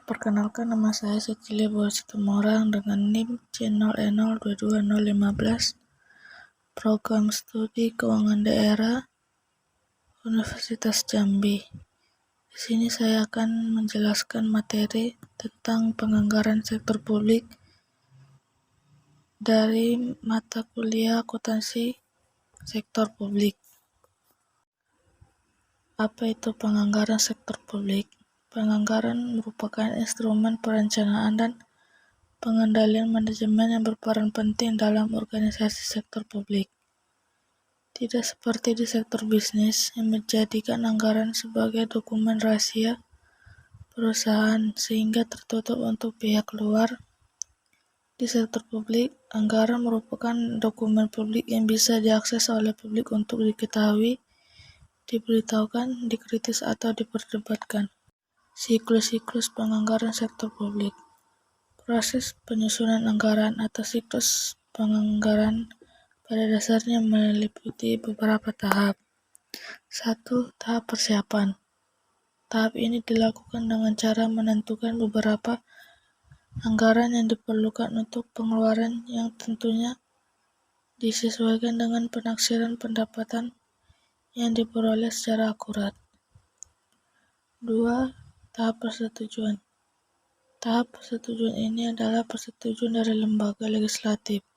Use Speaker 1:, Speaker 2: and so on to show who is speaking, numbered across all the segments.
Speaker 1: Perkenalkan, nama saya Cecilia Boa Situmorang dengan NIM C0E022015, Program Studi Keuangan Daerah, Universitas Jambi. Di sini saya akan menjelaskan materi tentang penganggaran sektor publik dari mata kuliah akuntansi sektor publik. Apa itu penganggaran sektor publik? Penganggaran merupakan instrumen perencanaan dan pengendalian manajemen yang berperan penting dalam organisasi sektor publik. Tidak seperti di sektor bisnis yang menjadikan anggaran sebagai dokumen rahasia perusahaan sehingga tertutup untuk pihak luar. Di sektor publik, anggaran merupakan dokumen publik yang bisa diakses oleh publik untuk diketahui, diberitahukan, dikritis atau diperdebatkan. Siklus penganggaran sektor publik. Proses penyusunan anggaran atau siklus penganggaran pada dasarnya meliputi beberapa tahap. 1. Tahap persiapan. Tahap ini dilakukan dengan cara menentukan beberapa anggaran yang diperlukan untuk pengeluaran yang tentunya disesuaikan dengan penaksiran pendapatan yang diperoleh secara akurat. 2. Tahap persetujuan. Tahap persetujuan ini adalah persetujuan dari lembaga legislatif.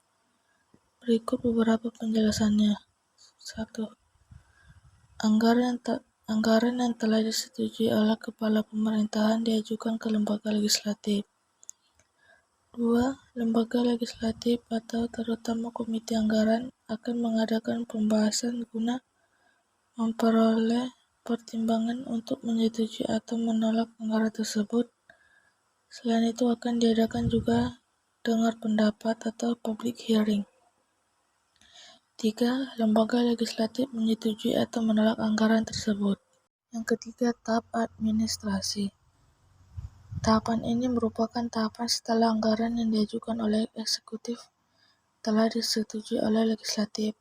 Speaker 1: Berikut beberapa penjelasannya. 1. Anggaran yang telah disetujui oleh kepala pemerintahan diajukan ke lembaga legislatif. 2. Lembaga legislatif atau terutama komite anggaran akan mengadakan pembahasan guna memperoleh pertimbangan untuk menyetujui atau menolak anggaran tersebut. Selain itu akan diadakan juga dengar pendapat atau public hearing. 3. Lembaga legislatif menyetujui atau menolak anggaran tersebut. Yang ketiga, tahap administrasi. Tahapan ini merupakan tahapan setelah anggaran yang diajukan oleh eksekutif telah disetujui oleh legislatif.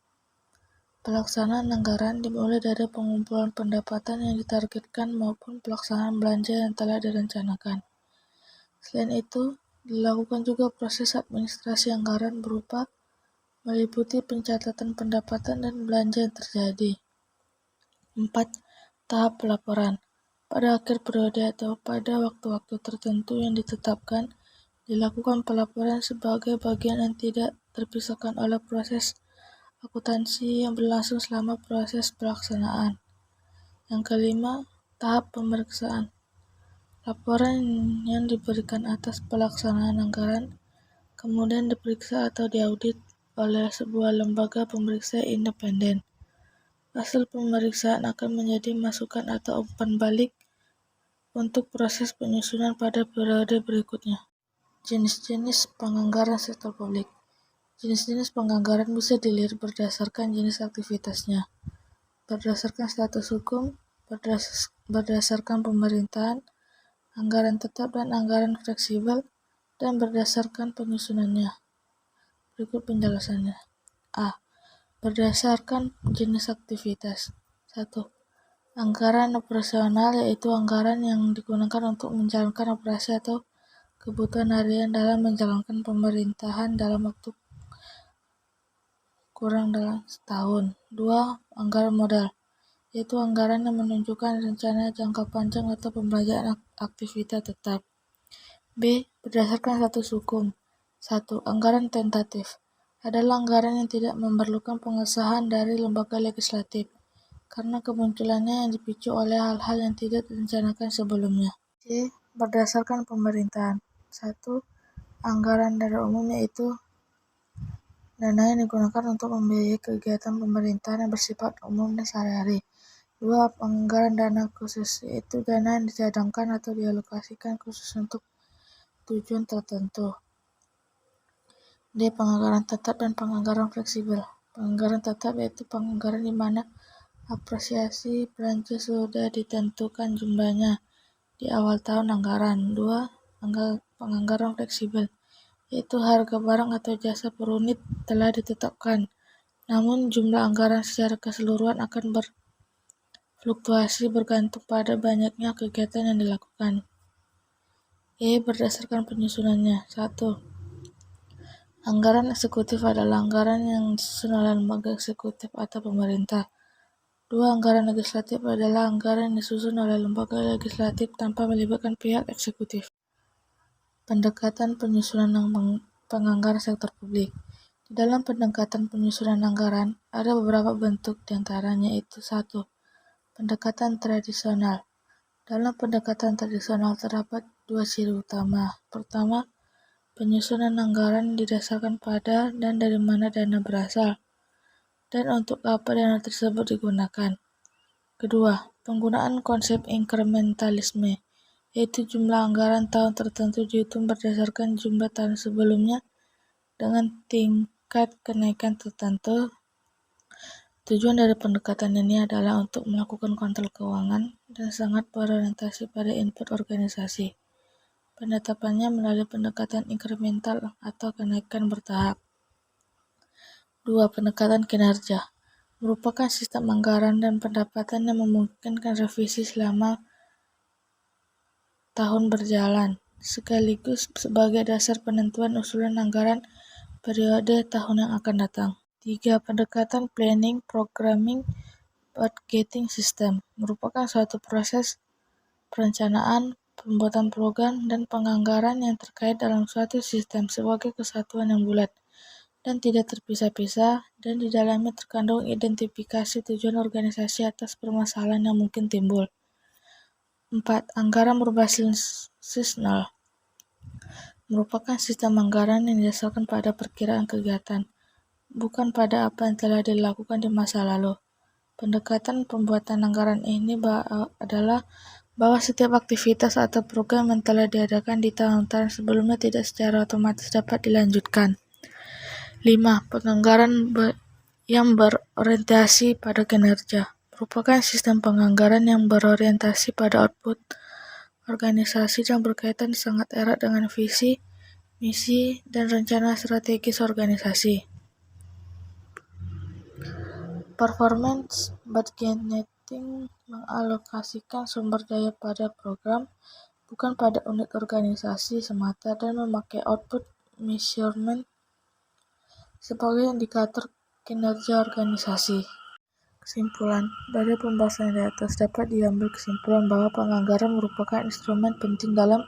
Speaker 1: Pelaksanaan anggaran dimulai dari pengumpulan pendapatan yang ditargetkan maupun pelaksanaan belanja yang telah direncanakan. Selain itu, dilakukan juga proses administrasi anggaran berupa meliputi pencatatan pendapatan dan belanja yang terjadi. 4. Tahap pelaporan. Pada akhir periode atau pada waktu-waktu tertentu yang ditetapkan, dilakukan pelaporan sebagai bagian yang tidak terpisahkan oleh proses akuntansi yang berlangsung selama proses pelaksanaan. Yang kelima, tahap pemeriksaan. Laporan yang diberikan atas pelaksanaan anggaran kemudian diperiksa atau diaudit oleh sebuah lembaga pemeriksa independen. Hasil pemeriksaan akan menjadi masukan atau umpan balik untuk proses penyusunan pada periode berikutnya. Jenis-jenis penganggaran sektor publik. Jenis-jenis penganggaran bisa dilihat berdasarkan jenis aktivitasnya, berdasarkan status hukum, berdasarkan pemerintahan, anggaran tetap dan anggaran fleksibel, dan berdasarkan penyusunannya. Berikut penjelasannya. A. Berdasarkan jenis aktivitas. 1. Anggaran operasional, yaitu anggaran yang digunakan untuk menjalankan operasi atau kebutuhan harian dalam menjalankan pemerintahan dalam waktu kurang dalam setahun. 2. Anggaran modal, yaitu anggaran yang menunjukkan rencana jangka panjang atau pembelanjaan aktivitas tetap. B. Berdasarkan status hukum. 1. Anggaran tentatif adalah anggaran yang tidak memerlukan pengesahan dari lembaga legislatif karena kemunculannya yang dipicu oleh hal-hal yang tidak direncanakan sebelumnya. C. Berdasarkan pemerintahan. 1. Anggaran daerah umum, yaitu dana yang digunakan untuk membiayai kegiatan pemerintahan yang bersifat umum dan sehari-hari. 2. Anggaran dana khusus, yaitu dana yang dicadangkan atau dialokasikan khusus untuk tujuan tertentu. D. Penganggaran tetap dan penganggaran fleksibel. Penganggaran tetap yaitu penganggaran di mana apresiasi belanja sudah ditentukan jumlahnya di awal tahun anggaran. 2. Penganggaran fleksibel, yaitu harga barang atau jasa per unit telah ditetapkan, namun jumlah anggaran secara keseluruhan akan berfluktuasi bergantung pada banyaknya kegiatan yang dilakukan. Berdasarkan penyusunannya. 1. Anggaran eksekutif adalah anggaran yang disusun oleh lembaga eksekutif atau pemerintah. 2. Anggaran legislatif adalah anggaran yang disusun oleh lembaga legislatif tanpa melibatkan pihak eksekutif. Pendekatan penyusunan penganggaran sektor publik. Di dalam pendekatan penyusunan anggaran, ada beberapa bentuk diantaranya yaitu 1. Pendekatan tradisional. Dalam pendekatan tradisional terdapat 2 ciri utama. Pertama, penyusunan anggaran didasarkan pada dan dari mana dana berasal, dan untuk apa dana tersebut digunakan. Kedua, penggunaan konsep inkrementalisme, yaitu jumlah anggaran tahun tertentu dihitung berdasarkan jumlah tahun sebelumnya dengan tingkat kenaikan tertentu. Tujuan dari pendekatan ini adalah untuk melakukan kontrol keuangan dan sangat berorientasi pada input organisasi. Penetapannya melalui pendekatan inkremental atau kenaikan bertahap. 2. Pendekatan kinerja merupakan sistem anggaran dan pendapatan yang memungkinkan revisi selama tahun berjalan, sekaligus sebagai dasar penentuan usulan anggaran periode tahun yang akan datang. 3. Pendekatan planning, programming, budgeting system merupakan suatu proses perencanaan, pembuatan program, dan penganggaran yang terkait dalam suatu sistem sebagai kesatuan yang bulat dan tidak terpisah-pisah, dan di dalamnya terkandung identifikasi tujuan organisasi atas permasalahan yang mungkin timbul. 4. Anggaran berbasis seasonal merupakan sistem anggaran yang didasarkan pada perkiraan kegiatan, bukan pada apa yang telah dilakukan di masa lalu. Pendekatan pembuatan anggaran ini adalah bahwa setiap aktivitas atau program yang telah diadakan di tahun-tahun sebelumnya tidak secara otomatis dapat dilanjutkan. 5. Penganggaran yang berorientasi pada kinerja merupakan sistem penganggaran yang berorientasi pada output organisasi yang berkaitan sangat erat dengan visi, misi, dan rencana strategis organisasi. Performance budgeting mengalokasikan sumber daya pada program, bukan pada unit organisasi semata, dan memakai output measurement sebagai indikator kinerja organisasi. Kesimpulan, dari pembahasan di atas dapat diambil kesimpulan bahwa penganggaran merupakan instrumen penting dalam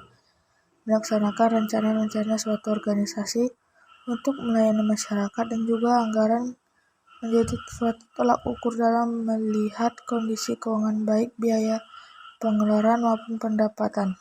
Speaker 1: melaksanakan rencana-rencana suatu organisasi untuk melayani masyarakat, dan juga anggaran menjadi suatu tolak ukur dalam melihat kondisi keuangan baik biaya pengeluaran maupun pendapatan.